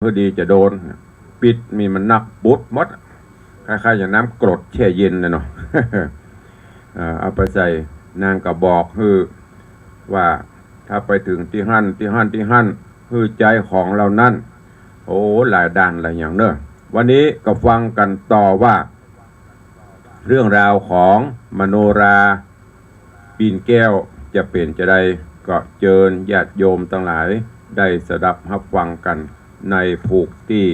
คือดีจะโดนปิดมีมันนักบุดมดคล้ายๆอย่างน้ำกรดแช่เย็นนะเนาะ เอาไปใส่นางกระบอกคือว่าถ้าไปถึงที่หั่นคือใจของเรานั่นโอ้หลายด้านหลายอย่างเนอะวันนี้ก็ฟังกันต่อว่าเรื่องราวของมโนราปีนแก้วจะเป็นจะได้ก็เชิญญาติโยมทั้งหลายได้สดับรับฟังกันในผูกที่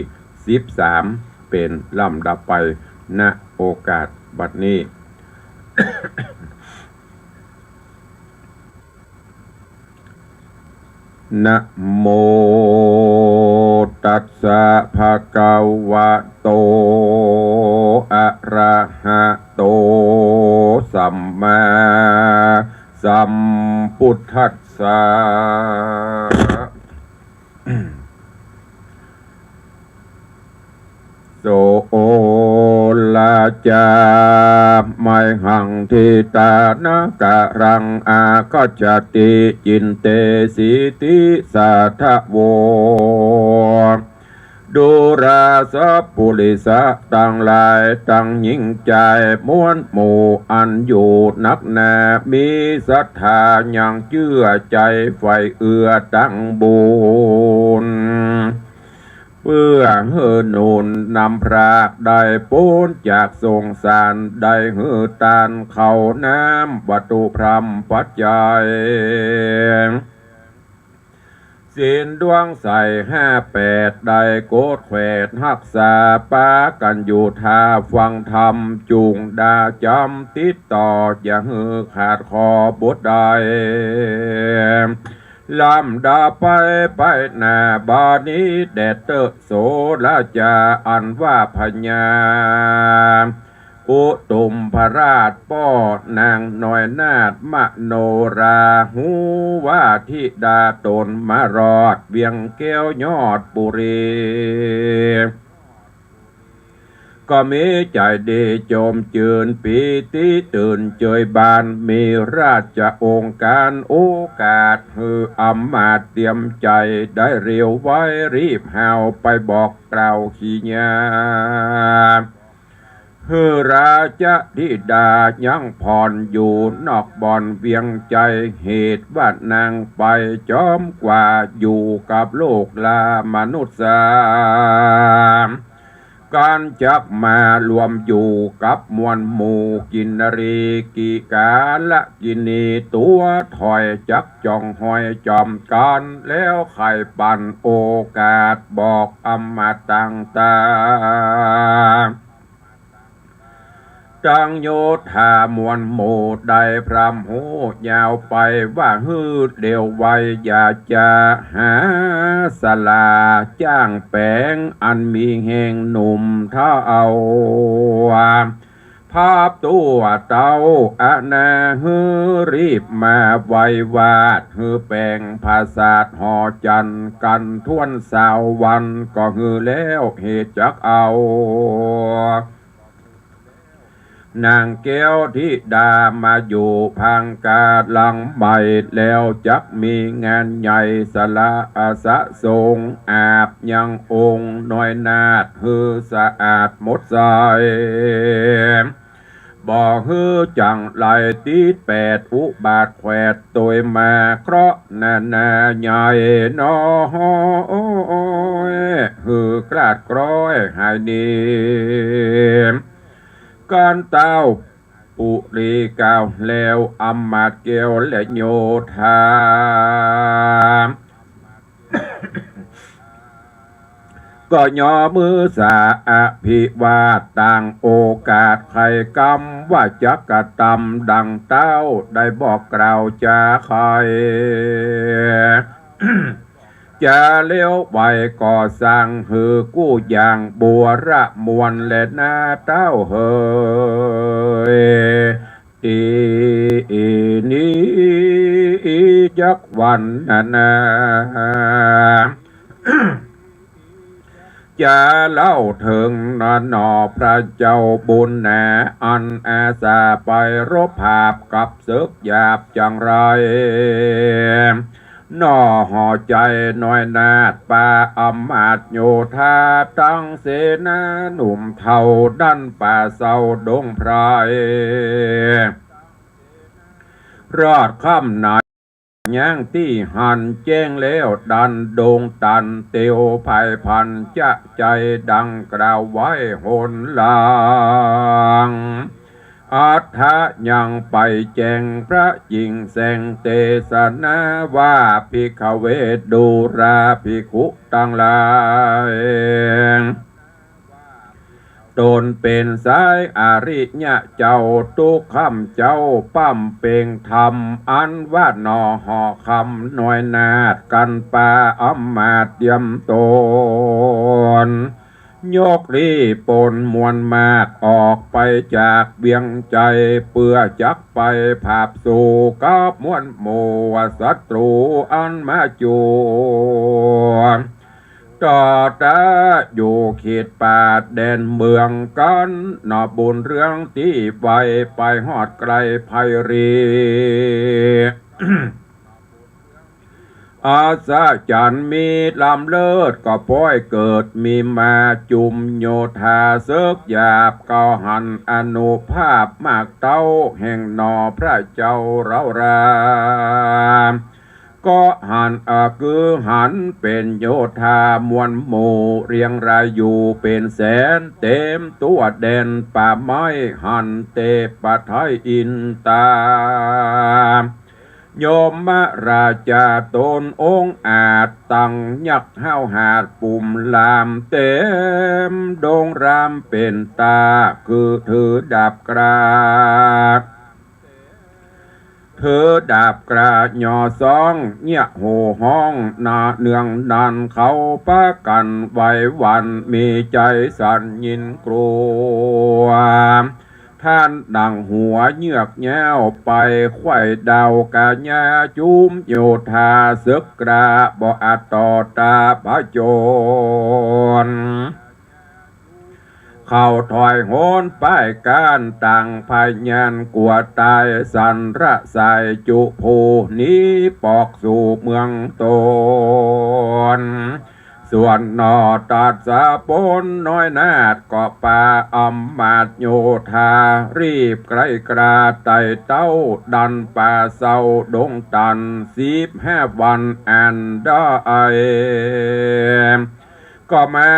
13เป็นลำดับไปณโอกาสบัดนี้ นะโมตัสสะภะคะวะโตอะระหะโตสัมมาสัมพุทธัสสะ โสโอลาจาไมหังทิตานากะรังอาคัจจติจินเตสิติสัทธโวดูราสปุริสะตั้งหลายตั้งยิ่งใจม้วนหมู่อันอยู่นักแน่มีศรัทธายังเชื่อใจไฟเอื้อตั้งบุญเพื่อเฮือนูนนำพรากได้พ้นจากสงสารได้ฮือตานเขาน้ำวัตถุพรหมปัจจัยศีลดวงใส58ได้โกดแขวดหักษาป้ากันอยู่ทาฟังธรรมจุงดาจำติดต่ออย่าฮือขาดคอบทใดลำดาไปหน้าบานี้แดดเตอโสละจาอันว่าพญาอุตุมพราชป้อนางน้อยนาฏมโนราหูว่าทิดาตนมารอดเวียงแก้วยอดปุรีก็มีใจดีโจมจืนปีติตื่นเจยบานมีราชองค์การโอกาสฮืออำมาตย์เตรียมใจได้เรียวไว้รีบหาวไปบอกกล่าวขี้ญาฮือราชธิดายังผ่อนอยู่นอกบ่อนเวียงใจเหตุว่านางไปจอมกว่าอยู่กับโลกลามนุษย์การจักมารวมอยู่กับมวลหมู่กินรีกีกาละกินีตัวถอยจักจองหอยจอมกันแล้วไข่ปันโอกาสบอกอำมาตังตาจังโยธามวลหมู่ได้พรำหูยาวไปว่าฮืดเดียวไว้อย่าจะหาสลาจ้างแปงอันมีแห่งหนุ่มเท่าเอาภาพตัวเต้าอนาฮือรีบมาไววาดฮือแปลงภาษาหอจันกันทวนสาววันก็ฮือแล้วเหตุจักเอานางแก้วธิดามาอยู่พังกาหลังใบแล้วจักมีงานใหญ่สละอาสะทรงอาบยังองค์น้อยนาดฮือสะอาดหมดใสบอกฮือจังไหลตี8อุบาทแขวดตัวมาเคราะห์นาใหญ่น้อยฮือกราดกร้อยหายดีการเต้าปุรีกาวแล้วอำมาตย์เกลและโยธาก็ย่อมือสาอภิวาทต่างโอกาสไขกรรมว่าจักกะตำดังเต้าได้บอกกล่าวจะใคร จะเลี้ยวไปก่อสร้างฮือกู้อย่างบัวระมวลและนาเต้าเฮยตีนี้จักวันนา จะเล่าถึงนอพระเจ้าบุญแหนอันอาสาไปรบภาพกับศึกหยาบจังไร นอห่อใจน้อยนาดป่าอำมาตย์โยธาตั้งเสนาหนุ่มเท่าดันป่าเศร้าดงไพรรอดค่ำไหนย่างที่หันแจ้งแล้วดันโดงตันเตียวภายพันจะใจดังกล่าวไว้หนลางอัฏฐะยังไปแจงพระยิงแสงเตสนาว่าภิกขเวทดูราภิกขุตั้งหลายตนเป็นสายอริยะเจ้าทุกคำเจ้าปั้มเป่งธรรมอันว่าหนอห่อคำหน่อยนาดกันปาอำมาตย์เตรียมตนยกรีปนมวลมากออกไปจากเบียงใจเพื่อจักไปภาพสู่กับมวลหมู่ศัตรูอันมาจูต่อตาอยู่เขตป่าแดนเมืองกันนอบุญเรื่องที่ไปหอดไกลไพรี อาสาจันมีลำเลิศก็ป้อยเกิดมีมาจุมโยธาเสกหยาบก็หันอนุภาพมากเต้าแห่งนอพระเจ้าเรารามก็หันคือหันเป็นโยธามวลหมู่เรียงรายอยู่เป็นแสนเต็มตัวแดนป่าไม้หันเตปะไทยอินตาโยมราชาตนองค์อาจตั้งยักห้าวหาดปุ่มลามเต็มดงรามเป็นตาคือถือดาบกราเธอดาบกราหย่อซองเงี่ยโหห้องนาเนืองดันเขาปะกันไว้วันมีใจสั่นยินกลัวท่านดังหัวเยือกแย้วไปไข่ดาวกาญาจุมโยธาศึกกราบ่อาจต่อตาพระโจรเข้าถอยโหนป้ายการต่างพยานกลัวตายสันระสายจุภูนี้ปอกสู่เมืองตนส่วนนอตัดสะปนน้อยนาดก็ป่าอำมาตย์โยธารีบไกลกราไต่เต้าดันป่าเศร้าดงตัน15 วันอันได้ก็มา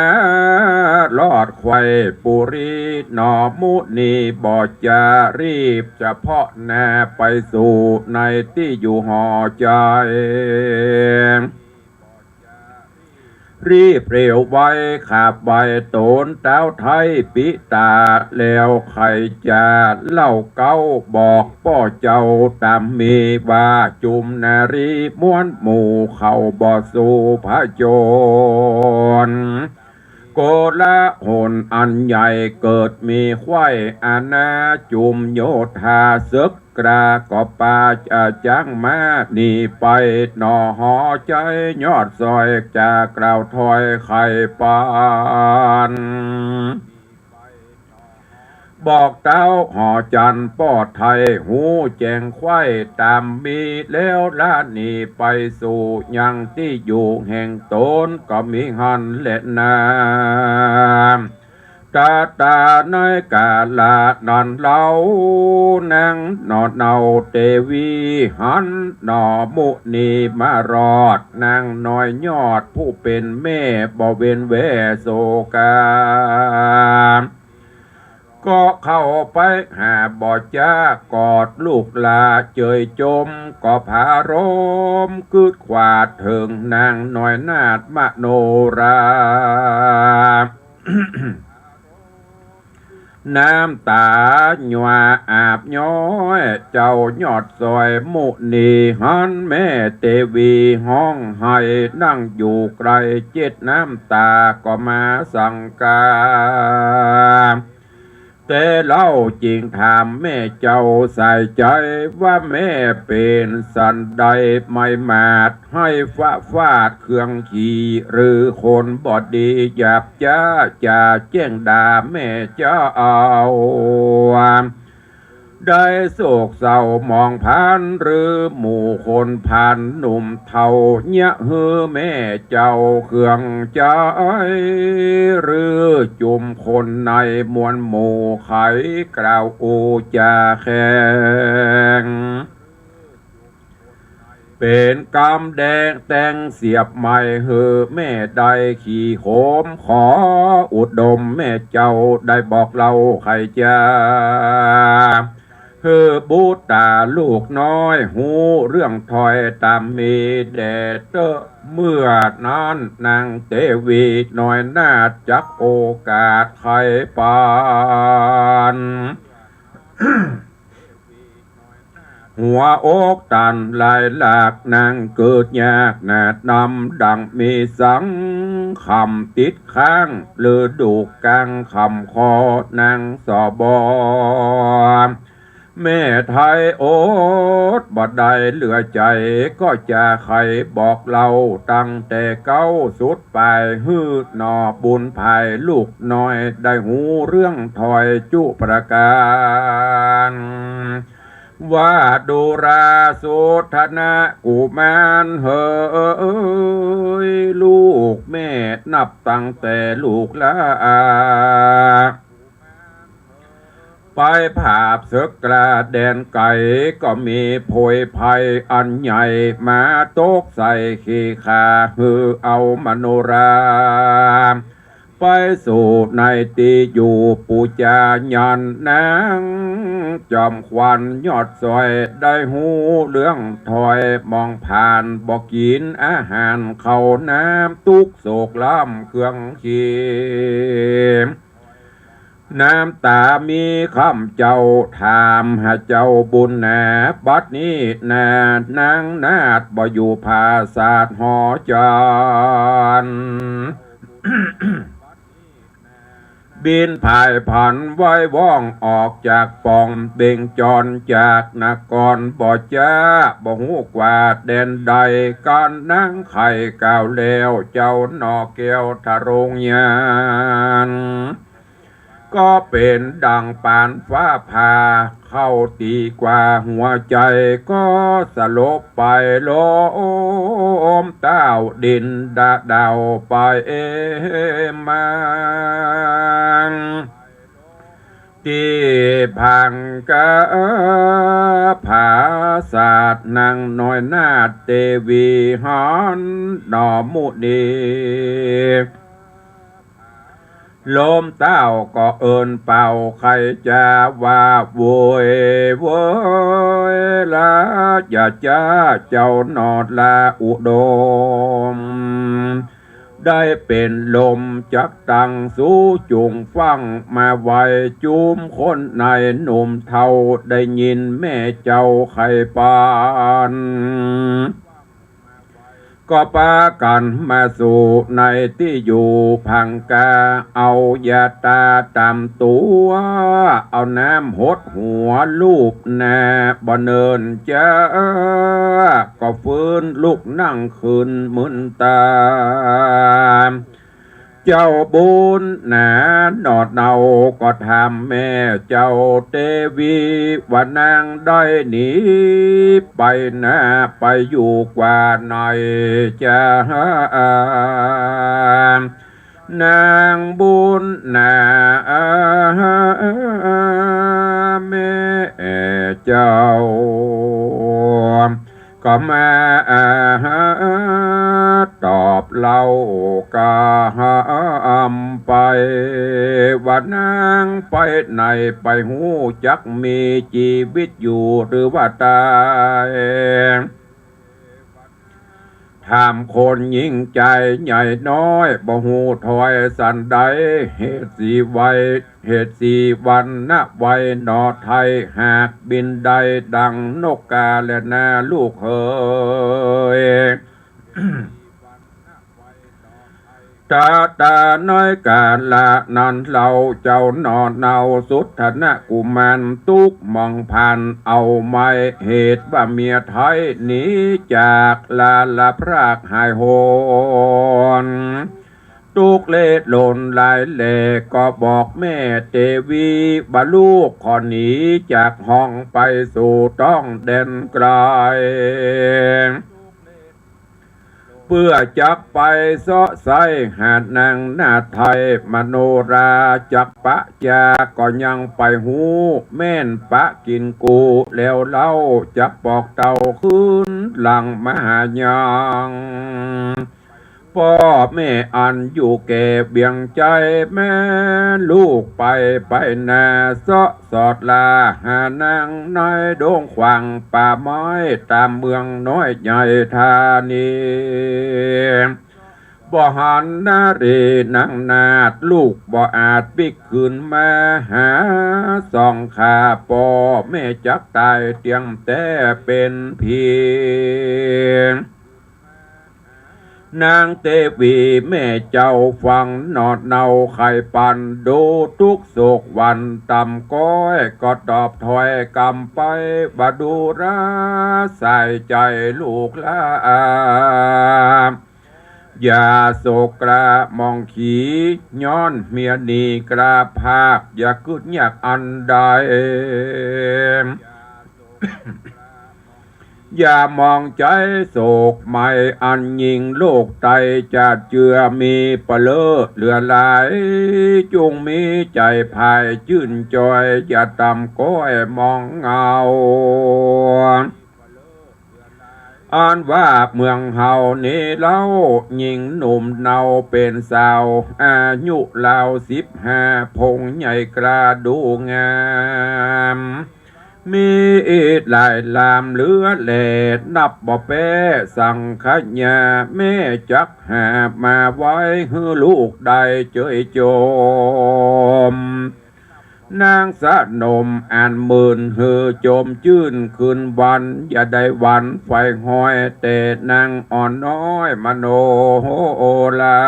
ลอดไข่ปุรีหนอมุนีบอจารีบเฉพาะแน่ไปสู่ในที่อยู่หอใจรีบเร็วไว้ขาบใบโตนเต้าไทยปิตาแล้วใครจะเล่าเก้าบอกป้อเจ้าตามมีว่าจุมนารีม้วนหมู่เข้าบ่อสู่พระโจรโกละหนอันใหญ่เกิดมีไข่อาณาจุมโยธาศึกกราก็ปาจะจังมานีไปหนอหอใจยอดซอยจากกล่าวถอยไข่ปานบอกเต้าหอจันปอดไทยหูแจงไข่ตามมีแล้วละนีไปสู่ยังที่อยู่แห่งตนก็มีหันและนาตาตาในกาลานันเล่านางนอเนาเตวีหันหนอมุนีมารอดนางน้อยยอดผู้เป็นแม่บ่เวนเวโศกาก็เข้าไปหาบ่อจ้ากอดลูกลาเจยจมก็ผารมกึดขวาดถึงนางน้อยนาดมโนรา น้ำตาหยวาอาบย้อยเจ้ายอดซอยมุนีหันแม่เตวีห้องให้นั่งอยู่ไกลเจ็ดน้ำตาก็มาสั่งกาแต่เล่าจริงถามแม่เจ้าใส่ใจว่าแม่เป็นสันใดไม่มาดให้ฟาดเครื่องขี่หรือคนบอดีหยาบจ้าจะแจ้งด่าแม่เจ้าเอา ได้โศกเศร้ามองผ่านหรือหมู่คนผ่านหนุ่มเทาเนี่ยเฮือแม่เจ้าเครื่องใจหรือจุ่มคนในมวลหมู่ไขกล่าวโอจาแข็งเป็นกำแดงแต่งเสียบใหม่เฮอแม่ได้ขี่โคมขออุดมแม่เจ้าได้บอกเราใครจะเฮอบูตาลูกน้อยหูเรื่องถอยตามมีแดดเตอเมื่อนั้นนางเตวีน้อยนาจักโอกาสใครปานหัวอกตันลายหลากนางเกิดยากนาดนำดังมีสังคำติดข้างหรือดูกลางคำคอนางสอบอแม่ไทยโอดบ่ได้เหลือใจก็จะใครบอกเราตั้งแต่เก้าสุดไปฮืดหนอบุญภายลูกน้อยได้หูเรื่องถอยจุประการว่าดูราสุธนะกุมารเฮยลูกแม่นับตั้งแต่ลูกละไปภาพศึกกระแดนไก่ก็มีโพยภัยอันใหญ่มาตกใส่ขี้ขาฮือเอามโนราไปสู่ในตีอยู่ปูจายันนางจอมควันยอดซอยได้หูเรื่องถอยมองผ่านบอกกินอาหารเขาน้ำตุกโศกล้ำเครื่องขีมน้ำตามีคำเจ้าถามหาเจ้าบุญแหนบัดนี้แน่นางนาดบ่อยู่ภาษาหอจานบินภายผันไว้ว่องออกจากปองเบ่งจรจากนครบ่จ้าบ่หูกว่าแดนใดการนั่งไข่ก่าวแล้วเจ้าหนอแก้วทะรงยานก็เป็นดังปานฟ้าผ่าเข้าตีกว่าหัวใจก็สลบไปโลมเต้าดินดาวไปมาที่พังกะผาศาสตร์นางน้อยนาเตวีหอนดอมุดีลมเต้าก็เอินเป่าใครจะว่าโวยโวยละอย่าจ้าเจ้านอดละอุดมได้เป็นลมจักตังสู้จุงฟังมาไวจุมคนในหนุ่มเทาได้ยินแม่เจ้าไข่ปานก็ปากันมาสู่ในที่อยู่พังกาเอายาตาตามตัวเอาน้ำหดหัวลูบแน่บ่เนินจ้าก็ฟื้นลุกนั่งคืนมึนตาเจ้าบุญหนาดอดเนาก็ทำแม่เจ้าเตวีว่านางได้หนีไปนะไปอยู่กว่าหน่อยจะนางบุญนาแม่เจ้าก็มาตอบเล่ากามไปว่านางไปไหนไปหูจักมีชีวิตอยู่หรือว่าตายถามคนยิ่งใจใหญ่น้อยบ่หูถอยสันใดเหตุสีไวเหตุสีวันนะไวหนอไทยหากบินใดดังนกกาและนาลูกเฮยตาน้อยกาละนันเราเจ้านอนเนาสุดธนะกุมารตุกมองผ่านเอาไม่เหตุว่าเมียไทยหนีจากลาพรากหายโหน ตุกเลดหล่นหลายแหล่ก็บอกแม่เทวีบาลูกขอหนีจากห้องไปสู่ต้องแดนไกลเพื่อจักไปเสาะไสหาดนางนาไทยมโนราจักปะจาก็ยังไปหูแม่นปะกินกูแล้วเล่าจักปอกเต่าขึ้นหลังมหายังพ่อแม่อันอยู่แก่เบี่ยงใจแม่ลูกไปนาเสาะสอดลาหานางน้อยโด่งขวางป่าไม้ตามเมืองน้อยใหญ่ธานีบ่หันนารีนางนาดลูกบ่อาจปิกคืนมาหาส่องขาพ่อแม่จักตายเตียงแต่เป็นเพียงนางเทวีแม่เจ้าฟังนอดเนาไข่ปันดูทุกโศกวันต่ำก้อยก็ตอบถอยกำไปบาดูราใส่ใจลูกละอย่าโศกกระมองขีย้อนเมียนีกระภาคอย่าคึดอยากอันใดอย่ามองใจโศกไม่อันยิ่งโลกไตจะเจือมีเปลือเหลือหลายจงมีใจภายชื่นจอยอย่าต่ำก้อยมองเงาอ่านว่าเมืองเฮานี้เล่าหญิงหนุ่มเนาเป็นสาวอายุราว15พงใหญ่กระดูงามมีหลายลามเหลือแหลดนับบ่แป้สั่งขญาแม่จักหามาไว้ให้ลูกได้เจยโจมนางสะนมอ่านหมื่นเฮือโจมจื่นคืนวันอย่าได้วันไฟห้อยแต่นางอ่อนน้อยมโนลา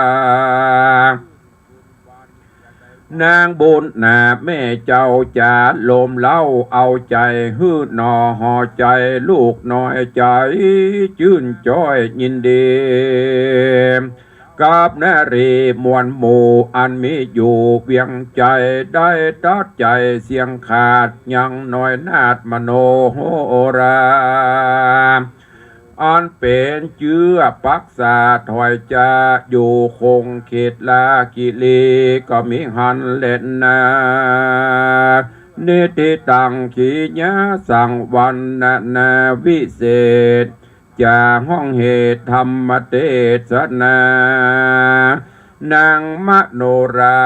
นางบุญนาแม่เจ้าจะลมเล่าเอาใจฮืดหนอห่อใจลูกน้อยใจชื่นจ้อยยินดีกับนารีมวลหมู่อันมีอยู่เพียงใจได้ตัดใจเสียงขาดยังน้อยนาดมโนราอันเป็นเชื้อปักษาถอยจะอยู่คงเขตลากิลีก็มีหันเล่นนานิติตังขีญาสังวันนาวิเศษจากห้องเหตุธรรมเทศนานางมโนรา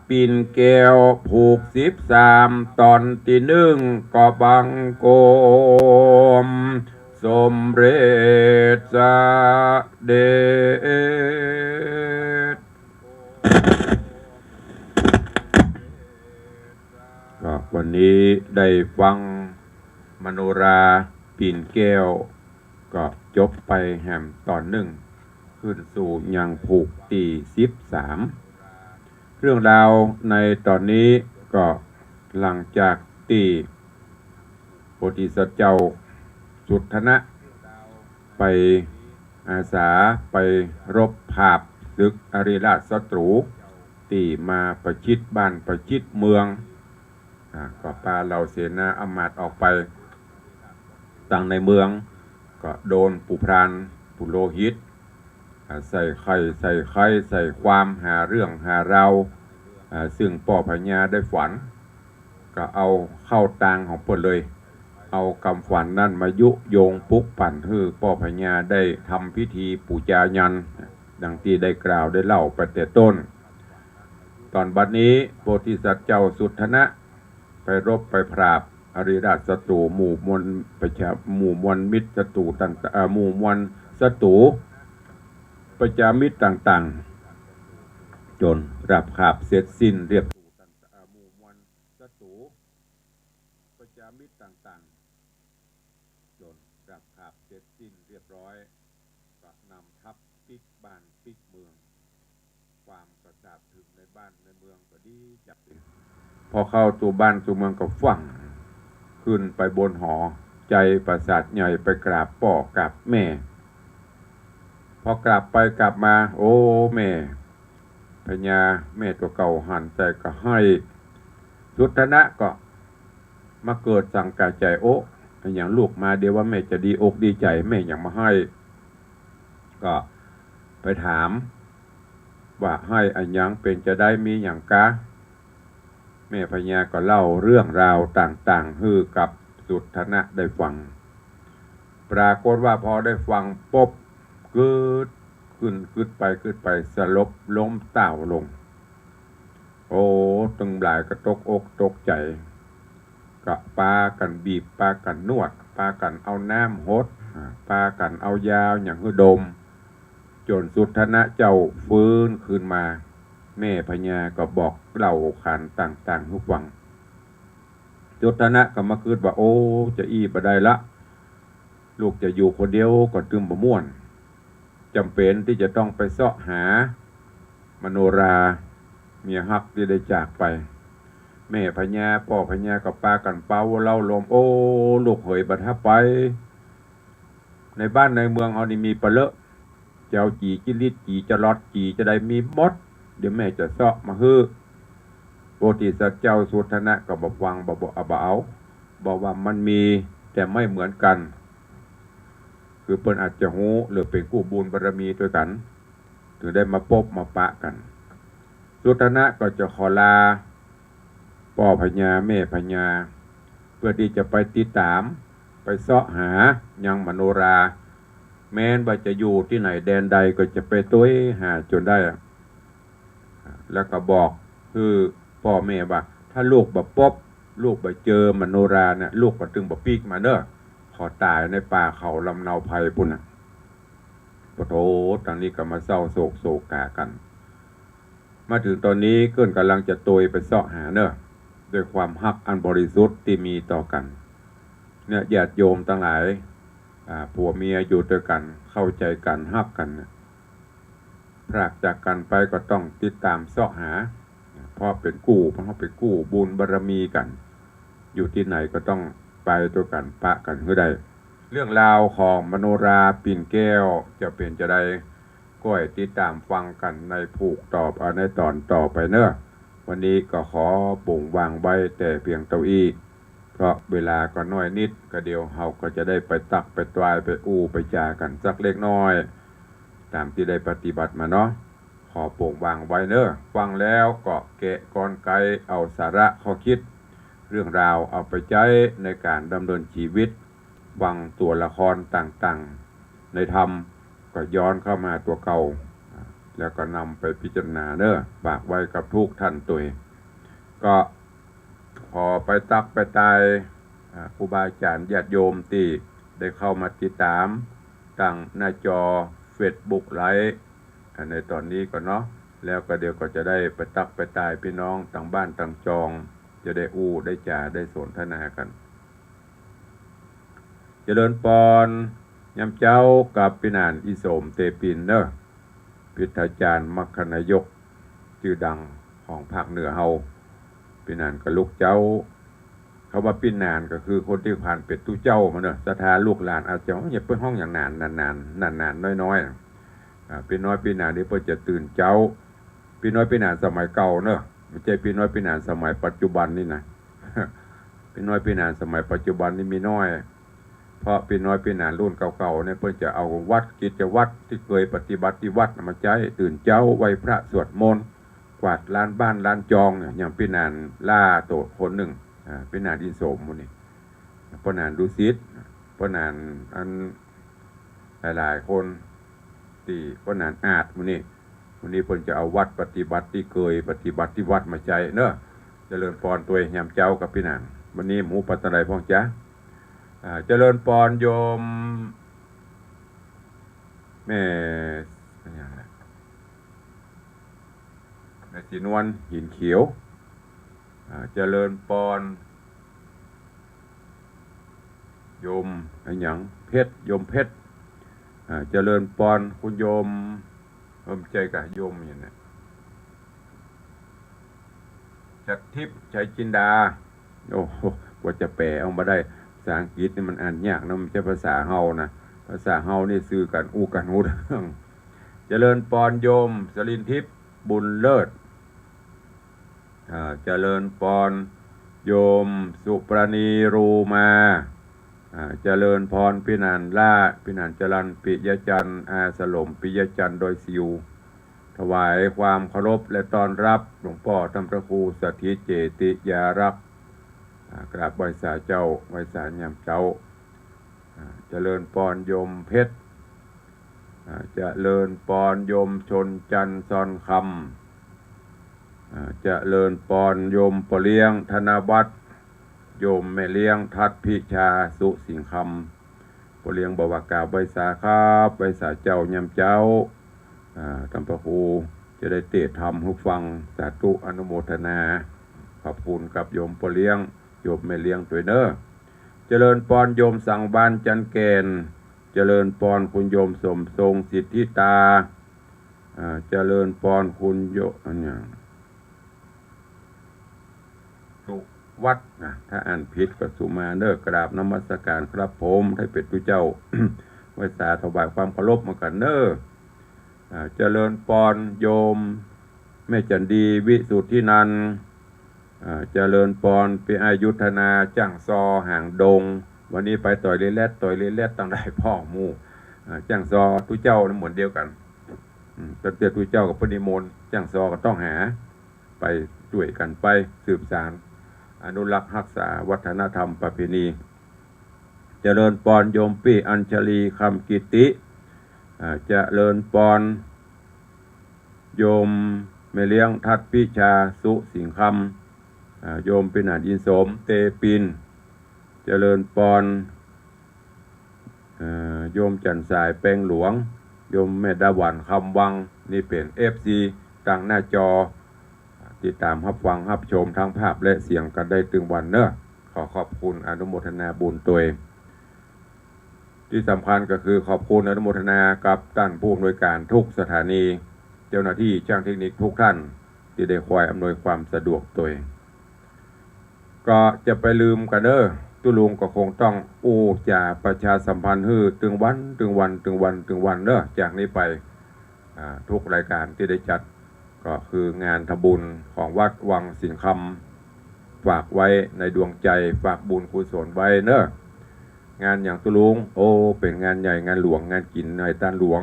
ปินแก้วผูก13ตอนที่1ก็บังโกมสมเร็จสเด็จก็วันนี้ได้ฟังมโนราปิ่นแก้วก็จบไปแหมตอน1ขึ้นสู่ยังผูกตี13เรื่องราวในตอนนี้ก็หลังจากตีโพธิสัตว์เจ้าสุทธนะไปอาสาไปรบภาพศึกอริราชศัตรูตีมาประชิดบ้านประชิดเมืองก็พาเราเสนาอำมาตย์ออกไปตั้งในเมืองก็โดนปุพรานปุโรหิตใส่ไข่ใส่ความหาเรื่องหาราวซึ่งป่อพญาได้ฝันก็เอาเข้าตางของเพิ่นเลยเอาคำฝันนั่นมายุโยงปลุกปั่นให้ป่อพญาได้ทำพิธีปูจายันดังที่ได้กล่าวได้เล่าไปแต่ต้นตอนบัดนี้โพธิสัตว์เจ้าสุทธนะไปรบไปปราบอริราชศัตรูหมู่มวลมิตรศัตรูต่างหมู่มวลศัตรูประจามิตรต่างๆจนรับคาบเสร็จสิ้นเรียบหมู่มวลศัตรูประจามิตรต่างๆจนรับคาบเสร็จสิ้นเรียบร้อยก็นำทัพปิกบ้านปิกเมืองความกระทาบถึงในบ้านในเมืองก็ดีจับพอเข้าตัวบ้านตัวเมืองก็ฟังขึ้นไปบนหอใจประสาทใหญ่ไปกราบพ่อกราบแม่พอกลับไปกลับมาโอ้แม่ พญาแม่ตัวเก่าหันใจก็ให้สุทนะก็มาเกิดสังกาใจโอ้อย่างลูกมาเดี๋ยวว่าแม่จะดีอกดีใจแม่อย่างมาให้ก็ไปถามว่าให้อันยังเป็นจะได้มีอย่างกะแม่พญาก็เล่าเรื่องราวต่างๆให้กับสุทนะได้ฟังปรากฏว่าพอได้ฟังปุ๊บกึดขึ้นไปสลบล้มเต่าลงโอ้ตึงหลายก็ตกอกตกใจกะปากันบีบปากันนวดปากันเอาน้ำหดปากันเอายาวอย่างหือดมจนสุทนะเจ้าฟื้นคืนมาแม่พญาก็บอกเล่าขานต่างๆทุกวังสุทนะก็มาคืดว่าโอ้จะอี้บ่ได้ละลูกจะอยู่คนเดียวก็ตึมบ่ม่วนจำเป็นที่จะต้องไปเสาะหามโนราเมียฮักที่ได้จากไปแม่พญาพ่อพญากับปากันเป่าเล่าลมโอ้ลูกเหยบัดทับไปในบ้านในเมืองเฮานี่มีปลาเลอะเจ้าจีจิลิดจีจะลอดจีจะได้มีมดเดี๋ยวแม่จะเสาะมาฮื้อโปติสัตว์เจ้าสุทนะก็บอกฟังบอกเอาบอกว่ามันมีแต่ไม่เหมือนกันคือเปิ้นอาจจะหูหรือเป็นกู้บุญบารมีด้วยกันถึงได้มาพบมาปะกันสุทนะก็จะขอลาพ่อพญาแม่พญาเพื่อที่จะไปติดตามไปเสาะหายังมโนราแม้นว่าจะอยู่ที่ไหนแดนใดก็จะไปตุ้ยหาจนได้แล้วก็บอกคือพ่อแม่ว่าถ้าลูกแบบพบลูกไปเจอมโนราเนี่ยลูกก็ตึงแบบปีกมาเนอะขอตายในป่าเขาลำเนาภัยปุ่นนะปะโถตอนนี้ก็มาเศร้าโศกกากันมาถึงตอนนี้เกินกำลังจะตุยไปเสาะหาเนอะด้วยความฮักอันบริสุทธิ์ที่มีต่อกันเนี่ยญาติโยมทั้งหลายผัวเมียอยู่ด้วยกันเข้าใจกันฮักกันพรากจากกันไปก็ต้องติดตามเสาะหาเพราะเป็นกู้บุญบารมีกันอยู่ที่ไหนก็ต้องไปด้วยกันปะกันคือใดเรื่องราวของมโนราปิ่นแก้วจะเป็นจะได้ก็ให้ติดตามฟังกันในผูกตอบในตอนต่อไปเนอะวันนี้ก็ขอปุ่งวางไว้แต่เพียงเต้าอี้เพราะเวลาก็น้อยนิดก็เดียวเฮาก็จะได้ไปตักไปตวายไปไปจากันสักเล็กน้อยตามที่ได้ปฏิบัติมาเนาะขอปุ่งวางไว้เนอะฟังแล้วก็แกะกลไกเอาสาระข้อคิดเรื่องราวเอาไปใช้ในการดำเนินชีวิตฟังตัวละครต่างๆในธรรมก็ย้อนเข้ามาตัวเก่าแล้วก็นำไปพิจารณาเนอะฝากไว้กับทุกท่านตัวก็ขอไปตักไปตายครูบาอาจารย์ญาติโยมที่ได้เข้ามาติดตามตั้งหน้าจอ Facebook ไลฟ์ในตอนนี้ก็เนาะแล้วก็เดี๋ยวก็จะได้ไปตักไปตายพี่น้องต่างบ้านต่างจองจะได้ได้จ่าได้สนทนากันเจริญปอนยำเจ้ากับพินานอิโสมเตปินเนอะพิธาจารย์มัคคณายกชื่อดังของภาคเหนือเฮาพินานกับลูกเจ้าเขาว่าพินานก็คือคนที่ผ่านเป็ดตู้เจ้ามาเนอะสถานลูกหลานอาจจะอย่าเพิ่งห้องอย่างนานน้อยพี่น้อยพี่นานนี่เพื่อจะตื่นเจ้าพี่น้อยพี่นานสมัยเก่าเนอะไม่ใช่พี่น้อยพี่นานสมัยปัจจุบันนี่นะพี่น้อยพี่นานสมัยปัจจุบันนี่มีน้อยเพราะพี่น้อยพี่นานรุ่นเก่าๆเนี่ยเพื่อจะเอาวัดกิจวัตรที่เคยปฏิบัติที่วัดมาใช้ตื่นเจ้าไหว้พระสวดมนต์กวาดลานบ้านลานจองเนี่ยอย่างพี่นานล่าโตคนหนึ่งพี่นานอินโสมมันนี่พี่นานดุสิตพี่นานอันหลายๆคนที่พี่นานอาจมันนี่วันนี้เพิ่นจะเอาวัดปฏิบัติที่เคยปฏิบัติที่วัดมาใช้เนอะเจริญพรตัวยามเจ้ากับพี่นานวันนี้หมูปัตตะไลพ่องจ้าเจริญปอนโยมแม่สีนวลหินเขียวเจริญปอนโยมอะไรอย่างเพชรโยมเพชรเจริญปอนคุณโยมใจกับโยมอย่างนี้จักทิพย์ชัยจินดาโอ้โหกว่าจะแปลออกมาได้ภาษาอังกฤษนี่มันอ่านยากนะมันจะภาษาเฮานะภาษาเฮานี่ซื้อกันกันหูเรื่องเจริญปอนโยมสลินทิพย์ บุญเลิศเจริญพรโยมสุปรณีรูมาเจริญพรพินันล่าพินันจรันปิยจันทร์อาสลมปิยจันทร์โดยซิวถวายความเคารพและต้อนรับหลวงพ่อท่านพระครูสถิตเจติยารักษ์กราบไหว้สาเจ้าไหว้สายามเจ้าเจริญพรโยมเพชรเจริญพรโยมชนจันทร์ซอนคำเจริญพรโยมปเลี้ยงธนวัฒน์โยมแม่เลี้ยงทัดพิชาสุสิงคำปเลี้ยงบอกว่ากราบไหว้สาครับไหว้สาเจ้ายามเจ้าท่านพระครูจะได้เตะธรรมให้ฟังสาธุอนุโมทนาขอบคุณกับโยมปเลี้ยงโยมแม่เลี้ยงตัวเนอเจริญพรโยมสังบานจันเกณฑ์เจริญพรคุณโยมสมทรงสิทธิตาเจริญพรคุณโยสุวัดนะถ้าอ่านผิดก็สุมาเนอกราบนมัสการครับผมให้เป็ดตุเจ้า ไว้สาถวายความเคารพมากันเนอเจริญพรโยมแม่จันดีวิสุทธินันท์เจริญพรปิอายุธนาจ้างซอห่างดงวันนี้ไปต่อยเล็ดต่อยเล็ดตั้งได้พ่อมู่จ้างซอตุเจ้าน้ำเหมือนเดียวกันตั้งแต่ตุเจ้ากับพนิมนต์จ้างซอก็ต้องหาไปด้วยกันไปสืบสานอนุรักษ์รักษาวัฒนธรรมประเพณีเจริญพรโยมปี้อัญชลีคำกิติเจริญพรโยมแม่เลี้ยงทัดพิชาสุสิงคำโยมปินายินสมเตปินเจริญพรโยมจันสายแปงหลวงโยมแม่ดาหวันคำวังนี่เป็น FC ตั้งหน้าจอติดตามรับฟังรับชมทั้งภาพและเสียงกันได้ตึงวันเนอะขอขอบคุณอนุโมทนาบุญตัวเองที่สำคัญก็คือขอบคุณอนุโมทนากับท่านผู้อำนวยการทุกสถานีเจ้าหน้าที่ช่างเทคนิคทุกท่านที่ได้คอยอำนวยความสะดวกตัวเองก็จะไปลืมกันเนอะตุลุงก็คงต้องจะประชาสัมพันธ์ตึงวันเนอะจากนี้ไปทุกรายการที่ได้จัดก็คืองานทำบุญของวัดวังสิงคำฝากไว้ในดวงใจฝากบุญกุศลไว้เนอะงานอย่างตุลุงเป็นงานใหญ่งานหลวงงานกินในตานหลวง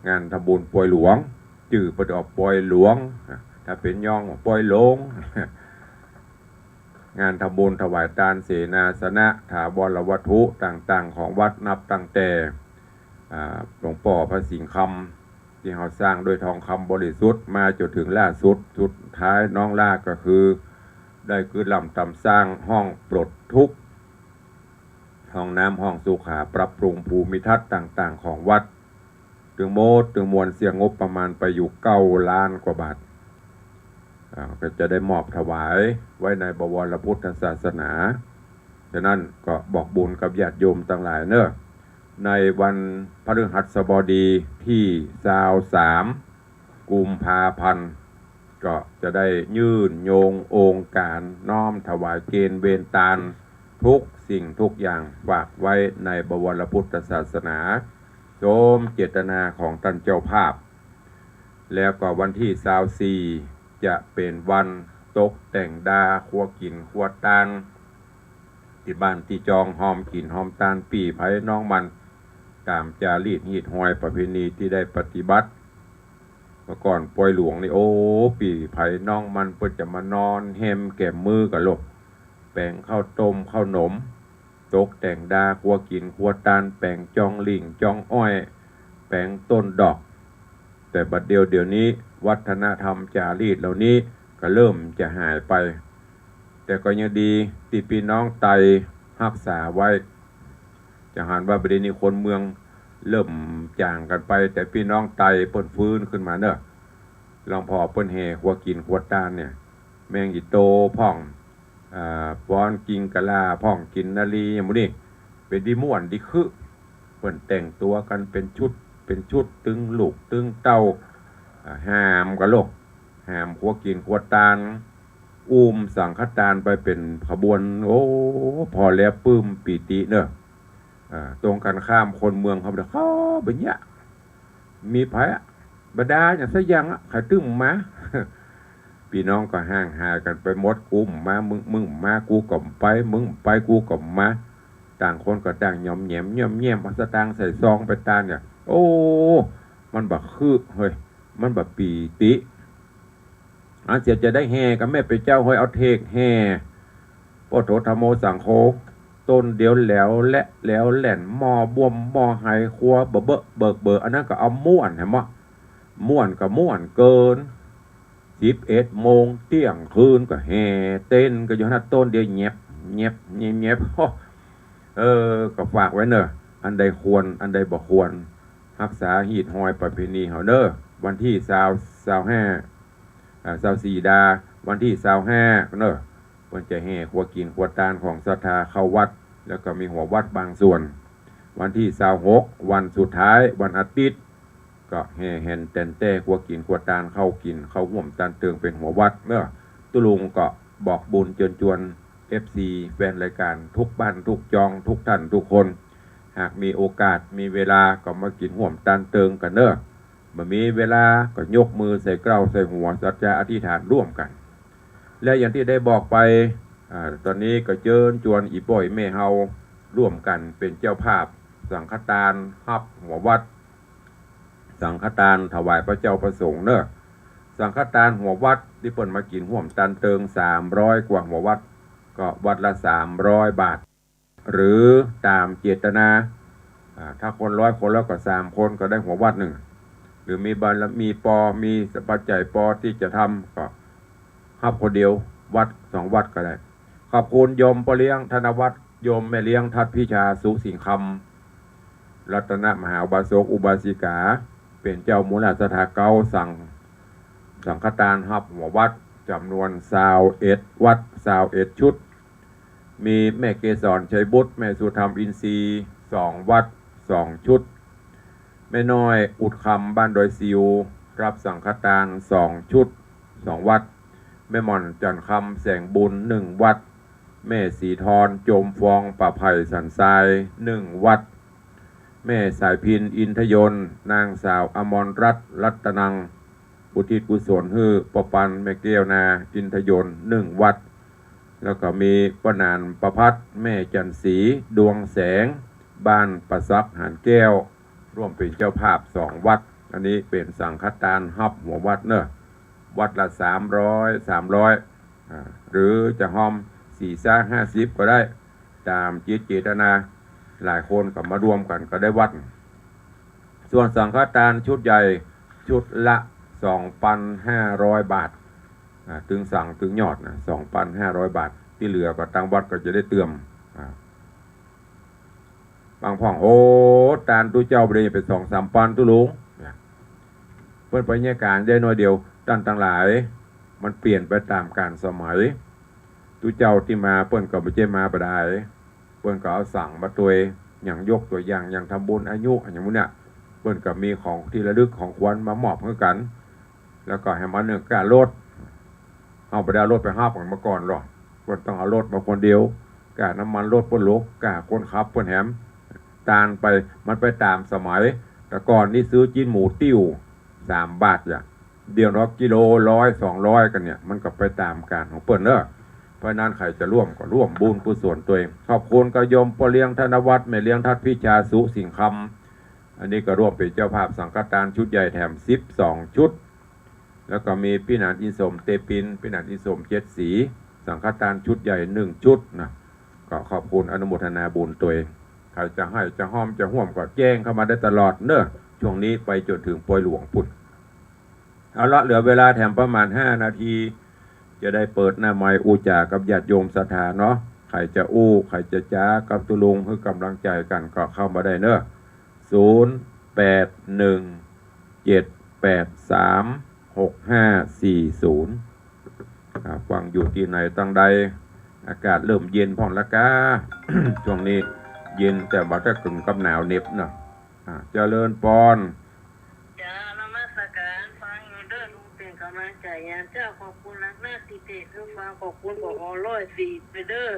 งานทำบุญปล่อยหลวงจื่อประดอบปล่อยหลวงถ้าเป็นย่องปล่อยหลง งานทำบุญถวายทานเสนาสนะถาวรวัตถุต่างๆของวัดนับตั้งแต่หลวงพ่อพระสิงห์คำที่เขาสร้างด้วยทองคำบริสุทธิ์มาจนถึงล่าสุดท้ายน้องล่าก็คือได้คือลำตำสร้างห้องปลดทุกข์ห้องน้ำห้องสุขาปรับปรุงภูมิทัศน์ต่างๆของวัดถึงมวลเสียงงบประมาณไปอยู่9 ล้านกว่าบาทก็จะได้มอบถวายไว้ในบวรพุทธศาสนาฉะนั้นก็บอกบุญกับญาติโยมทั้งหลายเนอะในวันพฤหัสบดีที่23 กุมภาพันธ์ก็จะได้ยื่นโยงองค์การน้อมถวายเกณฑ์เวรตาลทุกสิ่งทุกอย่างฝากไว้ในบวรพุทธศาสนาโสมเจตนาของท่านเจ้าภาพแล้วก็วันที่24จะเป็นวันตกแต่งดาครัวกินครัวตานที่บ้านที่จองหอมกินหอมตานปีไผ่น้องมันตามจารีตหีดหอยประเพณีที่ได้ปฏิบัติเมื่อก่อนปล่อยหลวงนี่ปีไผ่น้องมันเพิ่นจะมานอนแฮมแก้มมือกับลกแป้งข้าวต้มข้าวหนมตกแต่งดาครัวกินครัวตานแป้งจองลิงจองอ้อยแป้งต้นดอกแต่บัดเดี๋ยวนี้วัฒนธรรมจารีตเหล่านี้ก็เริ่มจะหายไปแต่ก็ยังดีที่พี่น้องไตรักษาไว้จะหันว่าประเด็นนี้คนเมืองเริ่มจางกันไปแต่พี่น้องไตเปิ้นฟื้นขึ้นมาเนอะลองพอเปิ้นแห่ครัวกินครัวตานเนี่ยแมงอีโตพ่องป้อนกินกะลาพ่องกินนาลีอย่างนี้เป็นดีม่วนดีคือเปิ้นแต่งตัวกันเป็นชุดตึงลูกตึงเต้าหามกะโลกหามครัวกินครัวตานสังฆทานไปเป็นขบวนพอแล้วปื้มปีติเนอะตรงกันข้ามคนเมืองเขาบอกเขาเป็นยะมีไผ่ บดาอย่างสักอย่างใครตึ้มมา พี่น้องก็ห่างหากันไปหมดกูมามึงมากูก็ไปมึงไปกูก็มาต่างคนก็ต่างยอมแยมเอาสตางค์ใส่ซองไปตาเนี่ยโอ้มันบักคือเฮ้ยมันบักปีติเสียจะได้แห่กับแม่ไปเจ้าเฮ้ยเอาเทกแห่ปโถธโมสังโฆต้นเดียวแล้วและแล้วแหล่นหม้อบวมหม้อไหครัวเบิกอันนั้นก็เอาม่วนเห็นมั้ยม่วนก็ม่วนเกิน11 โมงเที่ยงคืนก็แห่เต้นก็อยู่นั่นต้นเดียวเงียบก็ฝากไว้เนอะอันใดควรอันใดบ่ควรรักษาหีดหอยประเพณีเฮาเนอะวันที่24 ดาวันที่25เนอะเพิ่นจะแห่ครัวกินครัวตานของศรัทธาเข้าวัดแล้วก็มีหัววัดบางส่วนวันที่26วันสุดท้ายวันอาทิตย์ก็แห่แห่นแต่นแต่ครัวกินครัวตานเข้ากินเข้าห่วมตันเติงเป็นหัววัดเนอะตุลุงก็บอกบุญเชิญชวน FC แฟนรายการทุกบ้านทุกจองทุกท่านทุกคนหากมีโอกาสมีเวลาก็มากินห่วมตันเติงกันเนอะเมื่อมีเวลาก็ยกมือใส่เกล้าใส่หัวสัจจะอธิษฐานร่วมกันและอย่างที่ได้บอกไปตอนนี้ก็เชิญชวนอีป่อยแม่เฮาร่วมกันเป็นเจ้าภาพสังฆทานฮับหัววัดสังฆทานถวายพระเจ้าประสงค์เนอะสังฆทานหัววัดที่เปิ่นมากินห่วมตันเติง300 กว่าหัววัดก็วัดละ300 บาทหรือตามเจตนาถ้าคน100 คนแล้วก็3 คนก็ได้หัววัดหนึ่งหรือมีบารมีปอมีปัจจัยปอที่จะทำก็ฮับคนเดียววัด2 วัดก็ได้ขอบคุณโยมพ่อเลี้ยงธนวัฒน์โยมแม่เลี้ยงทัดพิชาสุสิงคำรัตนมหาอุบาสกอุบาสิกาเป็นเจ้ามูลสถาเก้าสังฆทานฮับหัววัดจำนวน21 วัด21 ชุดมีแม่เกศรชัยบุตรแม่สุธรรมอินทรีย์2 วัด2 ชุดแม่น้อยอุดคำบ้านดอยซิวรับสังฆทาน2 ชุด2 วัดแม่หม่อนจันคำแสงบุญ1 วัดแม่สีทรโจมฟองป่าไผ่สันทราย1 วัดแม่สายพินอินทยนต์นางสาวอมรรัตนังอุทิศกุศลฮือปปันแม่เกี้ยวนาอินทยนต์1 วัดแล้วก็มีป้านานประพัดแม่จันสีดวงแสงบ้านประซักหานแก้วร่วมเป็นเจ้าภาพ2 วัดอันนี้เป็นสังฆทานฮับหัววัดเนอะวัดละ300 หรือจะห้อม4-50ก็ได้ตามเจตนาหลายคนก็มารวมกันก็ได้วัดส่วนสังฆทานชุดใหญ่ชุดละ 2,500 บาทถึงสั่งถึงยอดนะ 2,500 บาทที่เหลือก็ทางวัดก็จะได้เติมบางพ่องโอ้ตานตู้เจ้าไปเลยไป2-3 พันตู้ลุงเพื่อนไปเนี่ยการได้น้อยเดียวท่านทั้งหลายมันเปลี่ยนไปตามการสมัยตู้เจ้าที่มาเพื่อนก็ไม่ใช่มาประดายเพื่อนก็เอาสั่งมาตัวอย่างยกตัวอย่างทำบุญอายุอย่างนี้เนี่ยเพื่อนก็มีของที่ระลึกของขวัญมามอบให้กันแล้วก็ให้มันเนื่องการรถเอาไปได้รถไป5 กันมาก่อนหรอเพื่อนต้องเอารถมาคนเดียวกาน้ำมันรถเพื่อนลกกาคนขับเพื่อนแหมตานไปมันไปตามสมัยแต่ก่อนนี่ซื้อจิ้นหมูติ้ว3 บาทอย่างเดี๋ยวกิโล100-200กันเนี่ยมันก็ไปตามการของเพื่อนเนอะเพราะนั้นใครจะร่วมก็ร่วมบุญกุศลตัวเองขอบคุณกยมพ่อเลี้ยงธนวัฒน์แม่เลี้ยงทัดพิชาสุสิงคำอันนี้ก็ร่วมเป็นเจ้าภาพสังฆทานชุดใหญ่แถม12 ชุดแล้วก็มีพี่หนานอินสมเตปินพี่หนานอินสม7 สีสังฆทานชุดใหญ่1 ชุดนะก็ขอบคุณอนุโมทนาบุญตัวเองใครจะให้จะห้อมจะห่วมก็แจ้งเข้ามาได้ตลอดเนอะช่วงนี้ไปจนถึงปอยหลวงปุ่นเอาละเหลือเวลาแถมประมาณ5 นาทีจะได้เปิดหน้าไมค์อูจากับญาติโยมศรัทธาเนาะใครจะอู้ใครจะจ้ากับตุลุงเพื่อกำลังใจกันก็เข้ามาได้เนอะ0817836540ฟังอยู่ที่ไหนตั้งใดอากาศเริ่มเย็นพ่องละกา ช่วงนี้เย็นแต่บัดก็กึ่งกับหนาวเหน็บเนาะเจริญปอนจ้านมัสการฟังอยู่เด้อลุงเป็นกำลังใจยามเจ้าขอบคุณนักหน้าที่เตะทุกฟังขอบคุณบอก104ไปเด้อ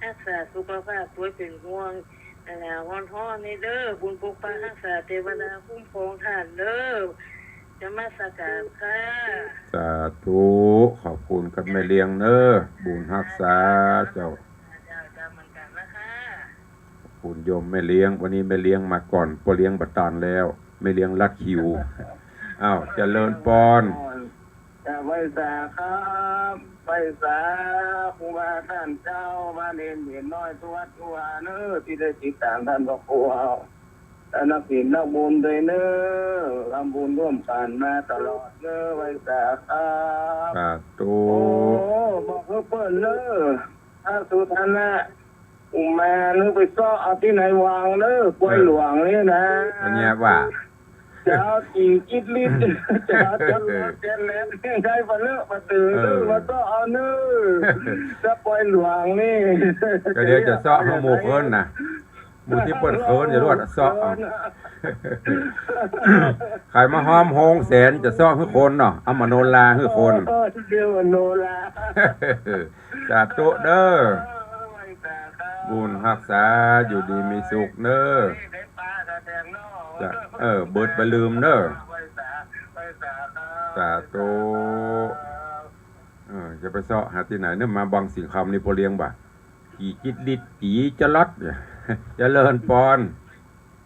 รักษาสุขภาพป่วยเป็นห่วงแต่แล้ววันท้อในเด้อบุญปกปักรักษาเทวดาคุ้มครองท่านเด้อ จะมาสักการค่ะ สาธุขอบคุณกับแม่เลี้ยงเนอบุญรักษาเจ้า จะเหมือนกันนะคะ คุณโยมแม่เลี้ยงวันนี้แม่เลี้ยงมาก่อนพอเลี้ยงบัดตานแล้วแม่เลี้ยงลัดคิวอ้าวเจริญปอน จะไว้สาครับไว้สาครูบาท่านเจ้ามาเรียนเห็นน้อยตัวตัวเนื้อที่ได้ติดตามท่านพระครูเอาแต่นักศิลป์นักบุญด้วยเนื้อทำบุญร่วมกันมาตลอดเนื้อไว้สาครับ สาธุ โอ้บอกเขาเปิดเนื้อถ้าสุธนะอุมแม่เนื้อไปซ่อเอาที่ไหนวางเนื้อกล้วยหลวงนี่นะ อันเนี้ยว่า เจ้าจีกิดลิ้นเจ้าจันทร์เจนแหลมใช้มาเลือกมาตื่นเลือกมาก็เอาเนื้อจะปล่อยหลวงนี่ ก็เดี๋ยวจะเซาะให้หมู่เพิ่นน่ะหมู่ที่เปิ้นเคินอย่ารวดเซาะเอาใครมาห้อมโฮงแสนจะเซาะให้คนเนาะเอามาโนลาให้คน เดียวโนลา สาธุเด้อบุญรักษาอยู่ดีมีสุขเด้อจะเบิดไปลืมเด้อสาธุจะไปเซาะหาที่ไหนเนี่ยมาบังสิ่งคำนี่พอเลี้ยงบ่กี่จิตลิดจีจะลัดเนี่ยเจริญปอน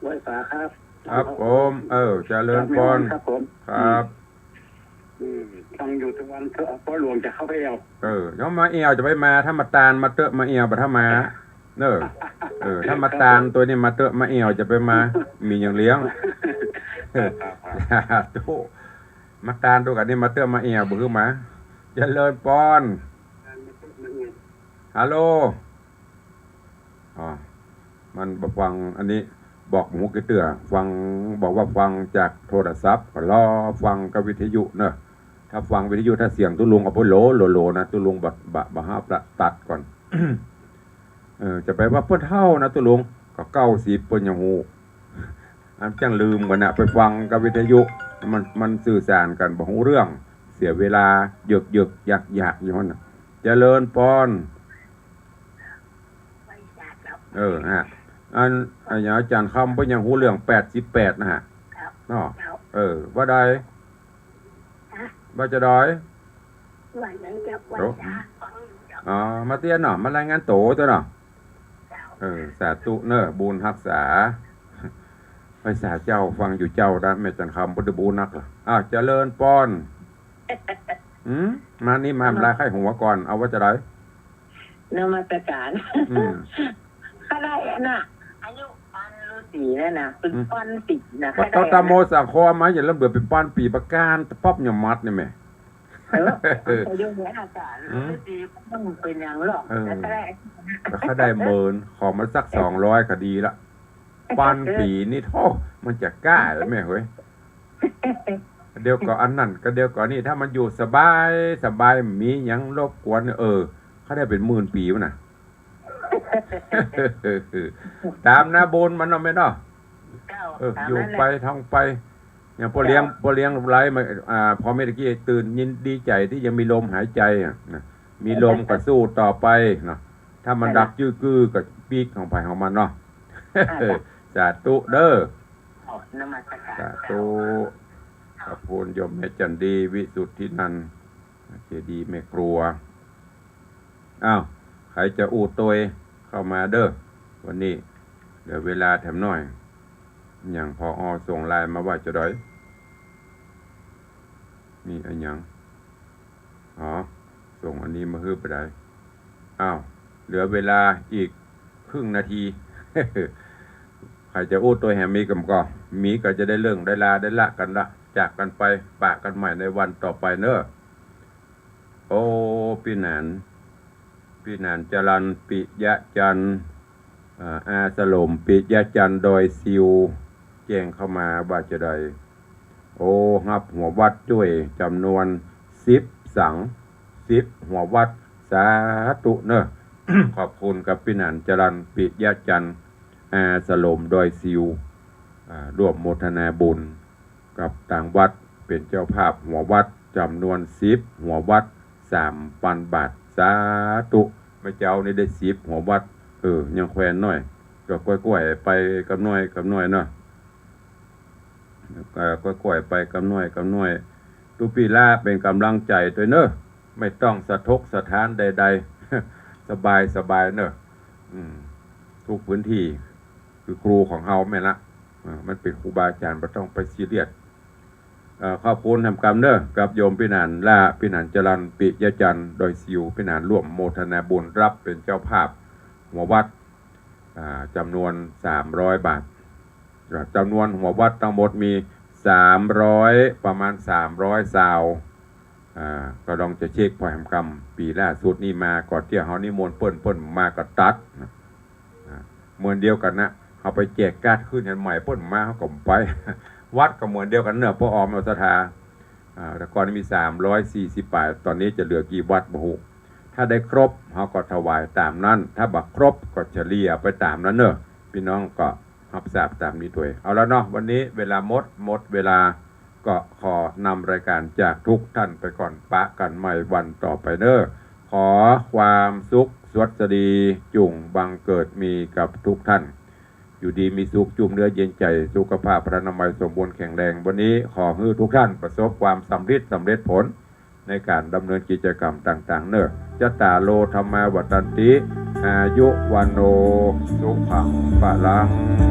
ไว้สาครับ ครับผมเจริญปอน ครับผม ครับ ฟังอยู่ทุกวันเถอะพ่อหลวงจะเข้าไปเอา ย้อมมาเอวจะไปมาถ้ามาตาลมาเตอะมาเอวปะถ้ามาเนอถ้ามาตาลตัวนี้มาเตอะมาเอวจะไปมามีอย่างเลี้ยงตู้มาตาลตัวกันนี่มาเตอะมาเอวบ่คือมาเจริญปอนฮัลโหลมันบอกฟังอันนี้บอกหมูกระเตือฟังบอกว่าฟังจากโทรศัพท์ก็รอฟังกับวิทยุเนอะถ้าฟังวิทยุถ้าเสียงตุลุงเอาไปโหลนะตุลุงบะห้าประตัดก่อน จะไปว่าเพิ่นเท่านะตุลุงก็90เพิ่นยังฮู้อันจังลืมกันน่ะไปฟังกับวิทยุมันสื่อสารกันบ่ฮู้เรื่องเสียเวลาหยึกๆยักๆอยู่นั่นน่ะเจริญปอนอันอาจารย์คำเพิ่นยังฮู้เรื่อง88นะฮะเนาะว่าใดว่าจะดอยมาเตี้ยนเนาะมารายงานโตตัวเนาะสาธุเนอะบุญรักษาไปสาเจ้าฟังอยู่เจ้าด้านแม่จันคำพุทธบูนักล่ะเจริญปอนมานี่มาลาไข้หัวก่อนเอาว่าจะได้นมัสการก็ได้น่ะอายุปันฤาษีนั่นนะเป็นปันปีนะปัตตโมสังคมมาอย่าละเบื่อเป็นปันปีประการตะป๊อบหยมัดนี่แม่อายุเนี้ยอาจารย์ฤาษีต้องเป็นอย่างหรอกเขาได้หมื่นขอมาสัก200ก็ดีละปันปีนี่โธ่มันจะกล้าหรือไม่เฮ้ยเดี๋ยวก่อนอันนั้นก็เดี๋ยวก่อนนี่ถ้ามันอยู่สบายมีหยังรบกวนเขาได้เป็น10,000 ปีวะน่ะตามนะบุญมันเนาะแม่เนาะอยู่ไปท่องไปอย่างพอเลี้ยงไร้มาพอเมื่อกี้ตื่นยินดีใจที่ยังมีลมหายใจนะมีลมก็สู้ต่อไปเนาะถ้ามันดักจื้อกือก็ปีกของไปของมันเนาะสาธุเด้อสาธุขอบคุณโยมแม่จันดีวิสุทธินันท์เจดีย์แม่ครัวใครจะอูดตัวเข้ามาเด้อวันนี้เดี๋ยวเวลาแถมหน่อยอย่างพอส่งไลน์มาว่าจะได้นี่อันยังส่งอันนี้มาฮื้อไปได้เหลือเวลาอีกครึ่งนาที ใครจะอูดตัวแหมมีกับก็มีก็จะได้เรื่องได้ลาได้ละกันละจากกันไปปะกันใหม่ในวันต่อไปเนอะโอ้พี่หนานจรัญปิยะจันทร์อาสลมปิยะจันทร์โดยซิวแจ้งเข้ามาว่าจะได้ฮับหัววัดด้วยจำนวน10 สัง10หัววัดสาธุเนอะ ขอบคุณกับพี่หนานจรัญปิยะจันทร์อาสลมโดยซิวร่วมโมทนาบุญกับต่างวัดเป็นเจ้าภาพหัววัดจำนวน10หัววัด 3,000 บาทสาธุไม่เจ้านี่ได้10หัววัดยังแควนหน่อยก็กล้วยๆไปกับหน่อยเนาะ ก็ก่อยไปกำน้อยตุปีล่าเป็นกำลังใจตัวเนอะไม่ต้องสะทกสะท้านใดๆ สบายเนอะทุกพื้นที่คือครูของเฮาแม่ละมันเป็นครูบาอาจารย์ไม่ต้องไปซีเรียสขอบคุณทำกรรมเนอะกับโยมพี่นานล่าพี่นานจรันปิยจันทร์โดยซิวพี่นานร่วมโมทนาบุญรับเป็นเจ้าภาพหัววัดจำนวน300 บาทจำนวนหัววัดทั้งหมดมี300ประมาณ300ซาวก็ลองจะเช็คพอแหมกรรมปีล่าสุดนี่มาก่อนเที่ยวเฮานี่มนต์เปิ้นมาก็ตัดเหมือนเดียวกันนะเอาไปแจกการ์ดขึ้นกันใหม่เปิ้นมาเขาก็ไป วัดก็เหมือนเดียวกันเนอะพ่อออมเอาศรัทธาแต่ก่อนมี340 บาทตอนนี้จะเหลือกี่วัดบ่ฮู้ถ้าได้ครบเขาก็ถวายตามนั้นถ้าบักครบก็เฉลี่ยไปตามนั้นเนอะพี่น้องก็รับทราบตามนี้ด้วยเอาแล้วเนาะวันนี้เวลาหมดเวลาก็ขอนำรายการจากทุกท่านไปก่อนปะกันใหม่วันต่อไปเนอะขอความสุขสวัสดีจุ่งบังเกิดมีกับทุกท่านอยู่ดีมีสุขจุ่มเนื้อเย็นใจสุขภาพพระนามัยสมบูรณ์แข็งแรงวันนี้ขอให้ทุกท่านประสบความสำเร็จผลในการดำเนินกิจกรรมต่างๆเนอะจตาโลธรรมาวัตันติอายุวันโนสุขังพลัง